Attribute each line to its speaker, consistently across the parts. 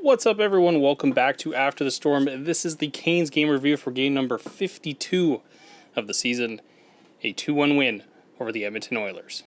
Speaker 1: What's up, everyone? Welcome back to After the Storm. This is the Canes game review for game number 52 of the season. A 2-1 win over the Edmonton Oilers.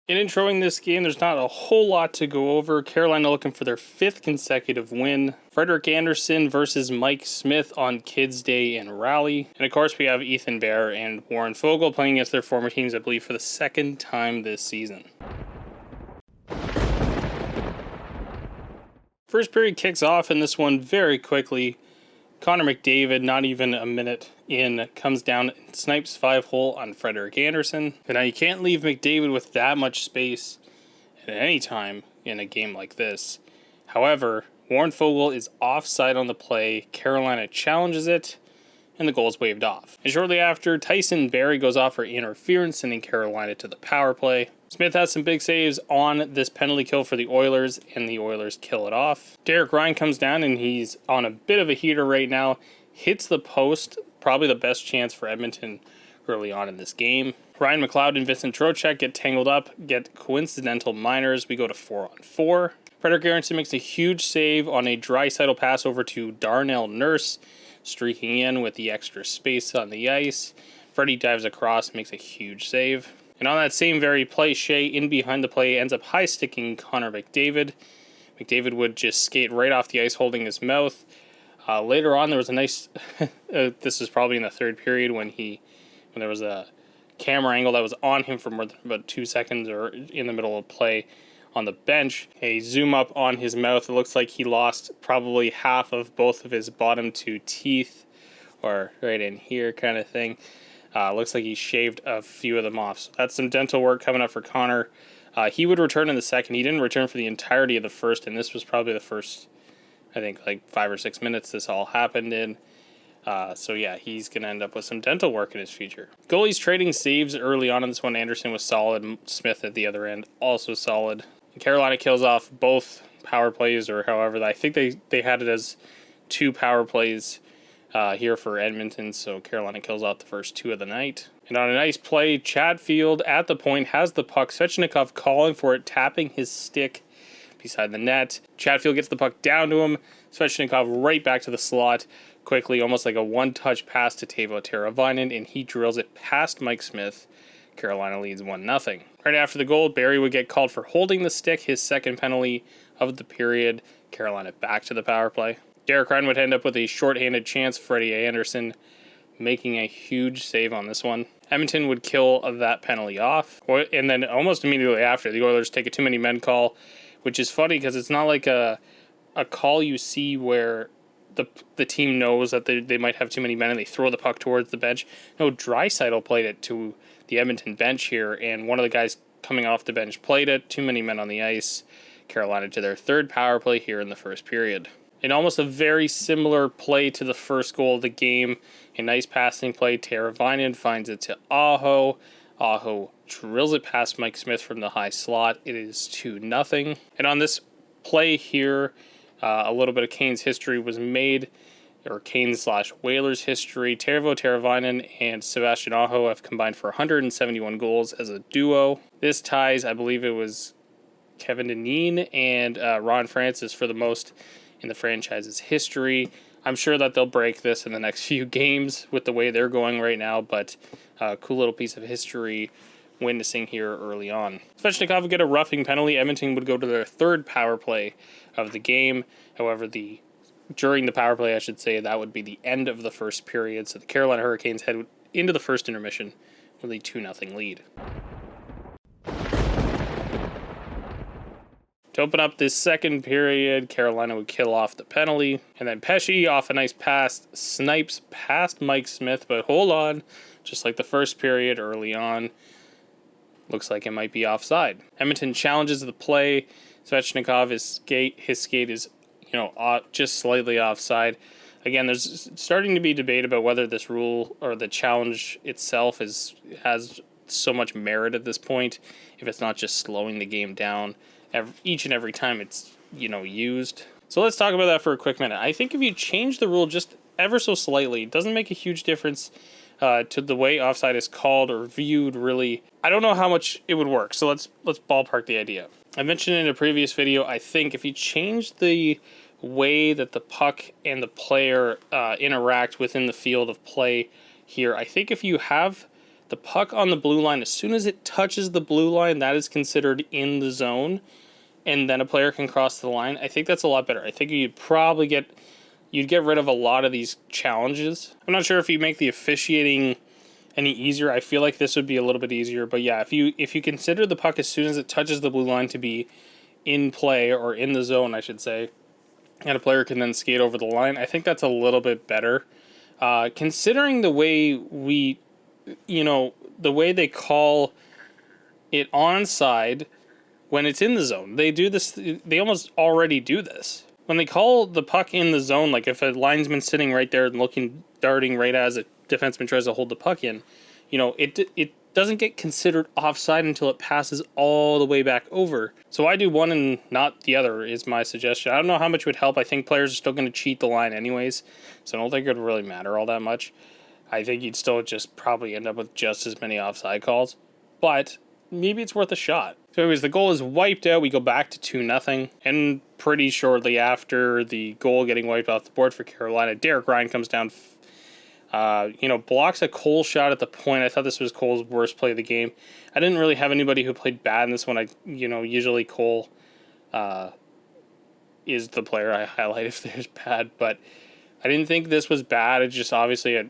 Speaker 1: In introing this game, there's not a whole lot to go over. Carolina looking for their 5th consecutive win. Frederik Andersen versus Mike Smith on Kids Day in Raleigh. And of course, we have Ethan Bear and Warren Foegele playing against their former teams, I believe, for the 2nd time this season. First period kicks off in this one very quickly. Connor McDavid, not even a minute in, comes down and snipes 5-hole on Frederik Andersen. But now you can't leave McDavid with that much space at any time in a game like this. However, Warren Foegele is offside on the play. Carolina challenges it, and the goal is waved off. And shortly after, Tyson Barrie goes off for interference, sending Carolina to the power play. Smith has some big saves on this penalty kill for the Oilers, and the Oilers kill it off. Derek Ryan comes down, and he's on a bit of a heater right now. Hits the post, probably the best chance for Edmonton early on in this game. Ryan McLeod and Vincent Trocheck get tangled up, get coincidental minors. We go to 4-on-4. Frederik Andersen makes a huge save on a Draisaitl pass over to Darnell Nurse, streaking in with the extra space on the ice. Freddie dives across, makes a huge save. And on that same very play, Shea, in behind the play, ends up high-sticking Connor McDavid. McDavid would just skate right off the ice holding his mouth. Later on, there was a nice... this was probably in the third period when there was a camera angle that was on him for more than about 2 seconds or in the middle of play on the bench. A zoom up on his mouth. It looks like he lost probably half of both of his bottom 2 teeth, or right in here kind of thing. Looks like he shaved a few of them off. So that's some dental work coming up for Connor. He would return in the second. He didn't return for the entirety of the first, and this was probably the first, I think, like 5 or 6 minutes this all happened in. So yeah, he's going to end up with some dental work in his future. Goalies trading saves early on in this one. Andersen was solid. Smith at the other end, also solid. And Carolina kills off both power plays, or however, I think they had it as 2 power plays here for Edmonton, so Carolina kills off the first 2 of the night. And on a nice play, Chatfield at the point has the puck. Svechnikov calling for it, tapping his stick beside the net. Chatfield gets the puck down to him. Svechnikov right back to the slot quickly, almost like a one-touch pass to Teuvo Teravainen, and he drills it past Mike Smith. Carolina leads 1-0. Right after the goal, Barrie would get called for holding the stick, his second penalty of the period. Carolina back to the power play. Derek Ryan would end up with a shorthanded chance. Freddie Andersen making a huge save on this one. Edmonton would kill that penalty off. And then almost immediately after, the Oilers take a too many men call, which is funny because it's not like a call you see where the team knows that they might have too many men and they throw the puck towards the bench. No, Draisaitl played it to the Edmonton bench here, and one of the guys coming off the bench played it. Too many men on the ice. Carolina to their 3rd power play here in the first period. In almost a very similar play to the first goal of the game, a nice passing play. Teravainen finds it to Aho. Aho drills it past Mike Smith from the high slot. It is 2-0. And on this play here, a little bit of Canes history was made, or Canes/Whalers history. Teuvo Teravainen and Sebastian Aho have combined for 171 goals as a duo. This ties, I believe it was Kevin Dineen and Ron Francis for the most in the franchise's history. I'm sure that they'll break this in the next few games with the way they're going right now, but cool little piece of history witnessing here early on. Svechnikov would get a roughing penalty. Edmonton would go to their 3rd power play of the game. However, during the power play, I should say, that would be the end of the first period. So the Carolina Hurricanes head into the first intermission with a 2-0 lead. To open up this second period, Carolina would kill off the penalty. And then Pesce, off a nice pass, snipes past Mike Smith. But hold on, just like the first period early on, looks like it might be offside. Edmonton challenges the play. Svechnikov, his skate is, just slightly offside. Again, there's starting to be debate about whether this rule or the challenge itself has so much merit at this point, if it's not just slowing the game down each and every time it's, used. So let's talk about that for a quick minute. I think if you change the rule just ever so slightly, it doesn't make a huge difference to the way offside is called or viewed, really. I don't know how much it would work, so let's ballpark the idea. I mentioned in a previous video, I think if you change the way that the puck and the player interact within the field of play here, I think if you have the puck on the blue line, as soon as it touches the blue line, that is considered in the zone, and then a player can cross the line. I think that's a lot better. I think you'd get rid of a lot of these challenges. I'm not sure if you make the officiating any easier. I feel like this would be a little bit easier, but yeah, if you consider the puck as soon as it touches the blue line to be in play, or in the zone, I should say, and a player can then skate over the line, I think that's a little bit better. Considering the way the way they call it onside when it's in the zone, they do this. They almost already do this. When they call the puck in the zone, like if a linesman's sitting right there and darting right as a defenseman tries to hold the puck in, it doesn't get considered offside until it passes all the way back over. So I do one and not the other is my suggestion. I don't know how much would help. I think players are still going to cheat the line anyways, so I don't think it would really matter all that much. I think you'd still just probably end up with just as many offside calls, but maybe it's worth a shot. So anyways, the goal is wiped out. We go back to 2-0, and pretty shortly after the goal getting wiped off the board for Carolina, Derek Ryan comes down, blocks a Cole shot at the point. I thought this was Cole's worst play of the game. I didn't really have anybody who played bad in this one. Usually Cole is the player I highlight if there's bad, but I didn't think this was bad. It's just obviously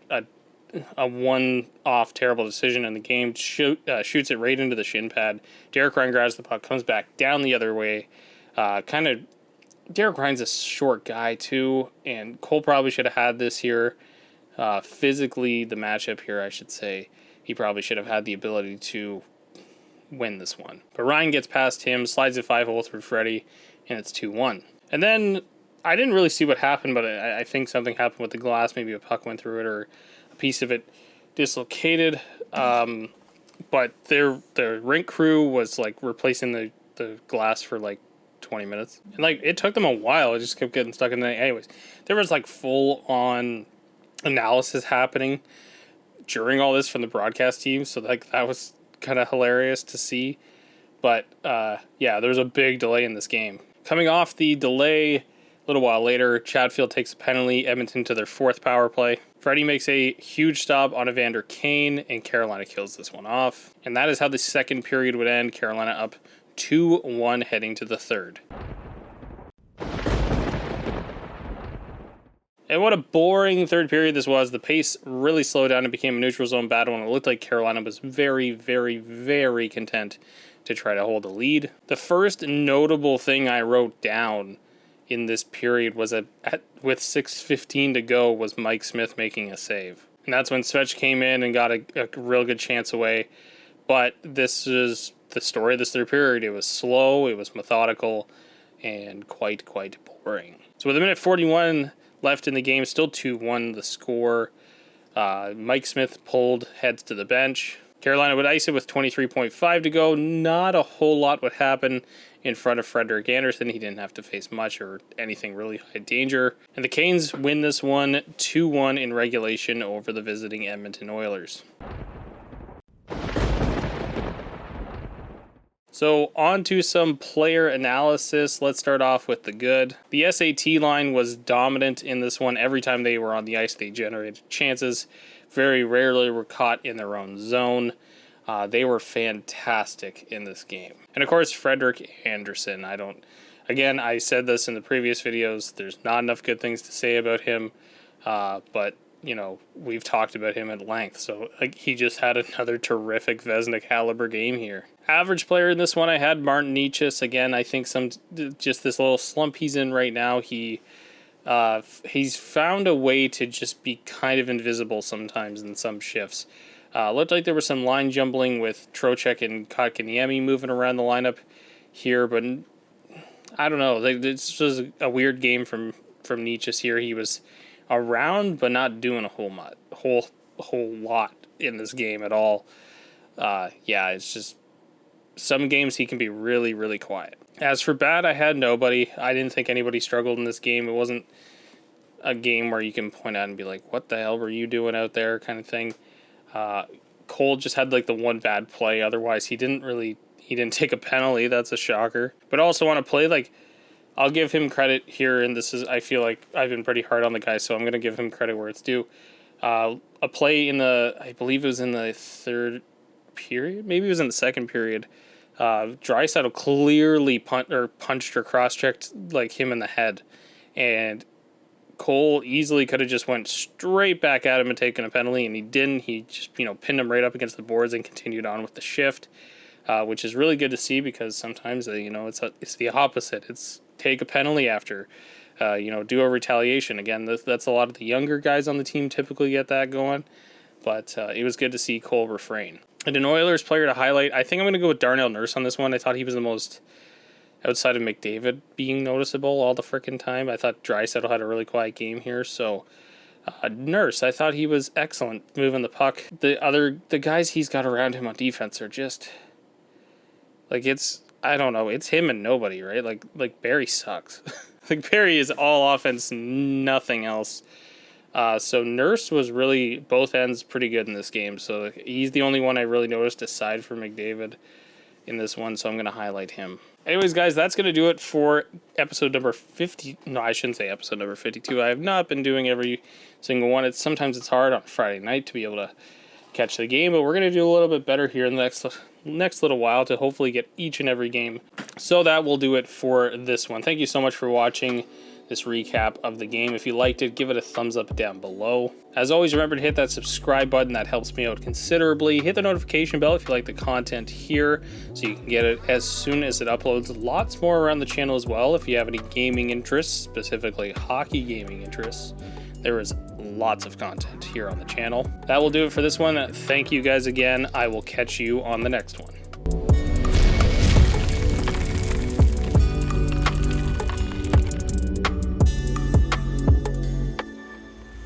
Speaker 1: a one-off terrible decision in the game. Shoots it right into the shin pad. Derek Ryan grabs the puck, comes back down the other way. Derek Ryan's a short guy too, and Cole probably should have had this here. Physically, the matchup here, I should say, he probably should have had the ability to win this one. But Ryan gets past him, slides it 5-hole through Freddie, and it's 2-1. And then I didn't really see what happened, but I think something happened with the glass. Maybe a puck went through it, or piece of it dislocated, but their rink crew was like replacing the glass for like 20 minutes, and like it took them a while. It just kept getting stuck in there. Anyways, there was like full on analysis happening during all this from the broadcast team, so like that was kind of hilarious to see. But yeah, there was a big delay in this game. Coming off the delay, a little while later, Chatfield takes a penalty, Edmonton to their fourth power play. Freddie makes a huge stop on Evander Kane, and Carolina kills this one off. And that is how the second period would end. Carolina up 2-1 heading to the third. And what a boring third period this was. The pace really slowed down and became a neutral zone battle, and it looked like Carolina was very, very, very content to try to hold the lead. The first notable thing I wrote down in this period was with 6:15 to go was Mike Smith making a save. And that's when Svech came in and got a real good chance away. But this is the story of this third period. It was slow, it was methodical, and quite boring. So with a minute 41 left in the game, still 2-1 the score. Mike Smith heads to the bench. Carolina would ice it with 23.5 to go. Not a whole lot would happen in front of Frederik Andersen. He didn't have to face much or anything really high danger. And the Canes win this one 2-1 in regulation over the visiting Edmonton Oilers. So on to some player analysis. Let's start off with the good. The SAT line was dominant in this one. Every time they were on the ice, they generated chances. Very rarely were caught in their own zone. They were fantastic in this game. And of course, Frederik Andersen. I said this in the previous videos. There's not enough good things to say about him. But we've talked about him at length. So he just had another terrific Vezina caliber game here. Average player in this one, I had Martin Necas. Again, I think just this little slump he's in right now. He's found a way to just be kind of invisible sometimes in some shifts. Looked like there was some line jumbling with Trocheck and Kotkaniemi moving around the lineup here, but I don't know. This was a weird game from Necas here. He was around, but not doing a whole lot in this game at all. It's just some games he can be really, really quiet. As for bad, I had nobody. I didn't think anybody struggled in this game. It wasn't a game where you can point out and be like, what the hell were you doing out there kind of thing. Cole just had like the one bad play. Otherwise, he didn't take a penalty. That's a shocker. But I also want to play, like, I'll give him credit here, and I feel like I've been pretty hard on the guy, so I'm going to give him credit where it's due. A play I believe it was in the third period, maybe it was in the second period. Draisaitl clearly punched or cross-checked like him in the head, and Cole easily could have just went straight back at him and taken a penalty, and he didn't. He just pinned him right up against the boards and continued on with the shift, which is really good to see, because sometimes it's the opposite. It's take a penalty after, do a retaliation. Again, that's a lot of the younger guys on the team typically get that going, but it was good to see Cole refrain. And an Oilers player to highlight, I think I'm going to go with Darnell Nurse on this one. I thought he was the most, outside of McDavid being noticeable all the frickin' time. I thought Draisaitl had a really quiet game here, so Nurse, I thought he was excellent moving the puck. The guys he's got around him on defense are just, like, I don't know, it's him and nobody, right? Like Barry sucks. Like, Barry is all offense, nothing else. So Nurse was really both ends pretty good in this game. So he's the only one I really noticed aside from McDavid in this one. So I'm going to highlight him. Anyways, guys, that's going to do it for episode number 50. No, I shouldn't say episode number 52. I have not been doing every single one. Sometimes it's hard on Friday night to be able to catch the game, but we're going to do a little bit better here in the next little while to hopefully get each and every game. So that will do it for this one. Thank you so much for watching this recap of the game. If you liked it, give it a thumbs up down below. As always, remember to hit that subscribe button. That helps me out considerably. Hit the notification bell if you like the content here, so you can get it as soon as it uploads. Lots more around the channel as well. If you have any gaming interests, specifically hockey gaming interests, there is lots of content here on the channel. That will do it for this one. Thank you guys again. I will catch you on the next one.